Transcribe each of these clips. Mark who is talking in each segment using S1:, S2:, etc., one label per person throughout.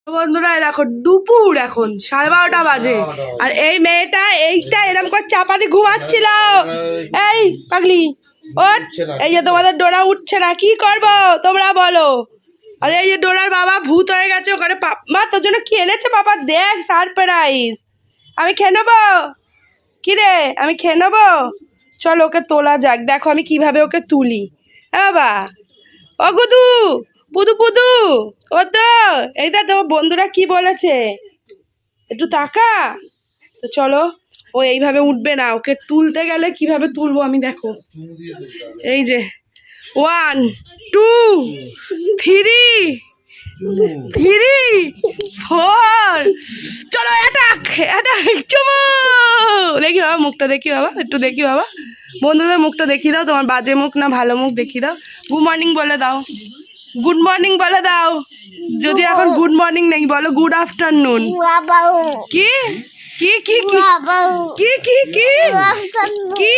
S1: বন্ধুরা দেখো দুপুর এখন 12:30 বাজে আর এই মেয়েটা এইটা এরকম করে চাপা দিয়ে ঘুমাচ্ছিল। এই পাগলি ওঠ, এই যে তোমাদের ডোরা উঠছে না, কি করবো তোমরা বলো? আর এই যে ডোরার বাবা ভূত হয়ে গেছে ওখানে। মা তোর জন্য কি এনেছে বাবা, দেখ সারপ্রাইজ। আমি খেয়ে নেবো, কি রে আমি খেয়ে নেবো? চল ওকে তোলা যাক, দেখো আমি কিভাবে ওকে তুলি। হ্যাঁ বাবা, ও গুদু, পুদু পুদু, ও তো এইটা তোমার বন্ধুরা কি বলেছে, একটু তাকা। তো চলো, ও এইভাবে উঠবে না, ওকে তুলতে গেলে কিভাবে তুলবো আমি, দেখো এই যে 1 2 3 4, চলো অ্যাটাক অ্যাটাক, চুমু। দেখি বাবা মুখটা, দেখি বাবা একটু দেখি বাবা, বন্ধুদের মুখটা দেখিয়ে দাও, তোমার বাজে মুখ না ভালো মুখ দেখিয়ে দাও। গুড মর্নিং বলে দাও, গুড মর্নিং বলে দাও। যদি এখন গুড মর্নিং নেই বলো গুড আফটারনুন। কি কি কি কি কি কি কি কি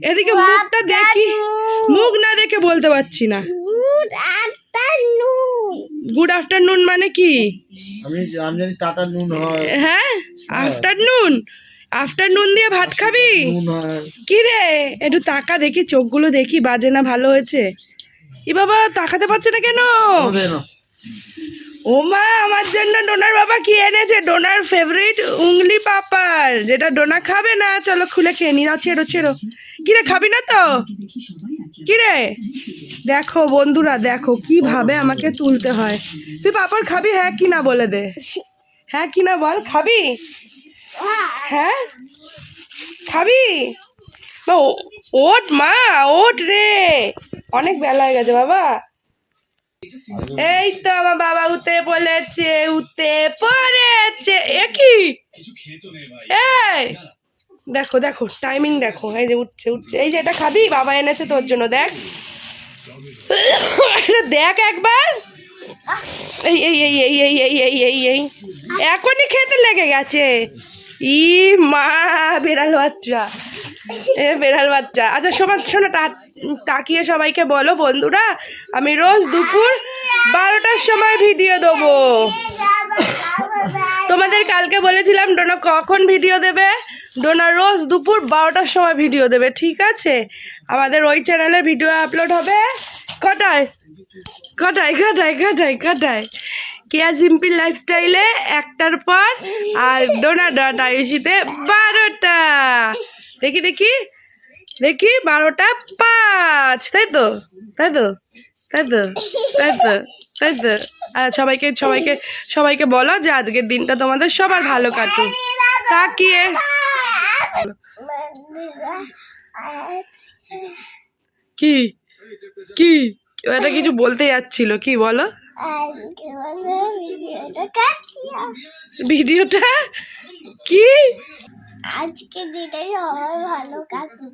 S1: এদিকে মুখটা দেখি, মুখ না দেখে বলতে পারছি না। গুড আফটারনুন মানে কি?
S2: আমি জানি টাটা নুন হয়।
S1: হ্যাঁ আফটারনুন, আফটারনুন দিয়ে ভাত খাবি? কি রে একটু তাকা দেখি, চোখগুলো দেখি বাজে না ভালো হয়েছে। ই বাবা তাকাতে পারছে না কেন? ও মা, আমার জন্য ডোনার বাবা কি এনেছে, ডোনার ফেভারিট উংলি পাপার, যেটা ডোনা খাবে না। চলো খুলে খেয়ে নি, নাও ছেড়ো ছেড়ো। কিরে খাবি না তো? কিরে দেখো বন্ধুরা, দেখো কিভাবে আমাকে তুলতে হয়। তুই পাপড় খাবি হ্যাঁ কি না বলে দে, হ্যাঁ কি না বল, খাবি? হ্যাঁ খাবি? ওঠ মা, ওঠ রে, অনেক বেলা হয়ে গেছে বাবা। এই তো আমার বাবা উঠতে বলেছে, উঠতে পড়েছে। এ কি, এই দেখো দেখো টাইমিং দেখো, এই যে উঠছে উঠছে। এই যে এটা খাবি, বাবা এনেছে তোর জন্য, দেখ দেখ একবার। এই এই এই এই এই এই এই এই এই এখনই খেতে লেগে গেছে। ই মা, বেড়াল বাচ্চা, বেড়াল বাচ্চা। আচ্ছা সবার শোনো, তাকিয়ে সবাইকে বলো বন্ধুরা, আমি রোজ দুপুর 12টার সময় ভিডিও দেবো। তোমাদের কালকে বলেছিলাম ডোনা কখন ভিডিও দেবে, ডোনা রোজ দুপুর 12টার সময় ভিডিও দেবে, ঠিক আছে? আমাদের ওই চ্যানেলে ভিডিও আপলোড হবে কটায় কটায় কটায় কটায় কটায় কেয়া সিম্পল লাইফস্টাইলে 1টার পর, আর ডোনা ডট আয়ুষিতে 12টা। দেখি দেখি দেখি 12টা 5, তাই তো তাই তো তাই তো তাই তো তাই তো। আর সবাইকে সবাইকে সবাইকে বলো যে আজকের দিনটা তোমাদের সবার ভালো কাটুক। তাকিয়ে কি কি এটা কিছু বলতে যাচ্ছিল, কি বলো? ভিডিওটা কি
S3: আজকে দিনটা সবাই ভালো কাটুক।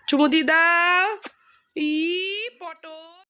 S1: চুমু দি দাও। ই পটো।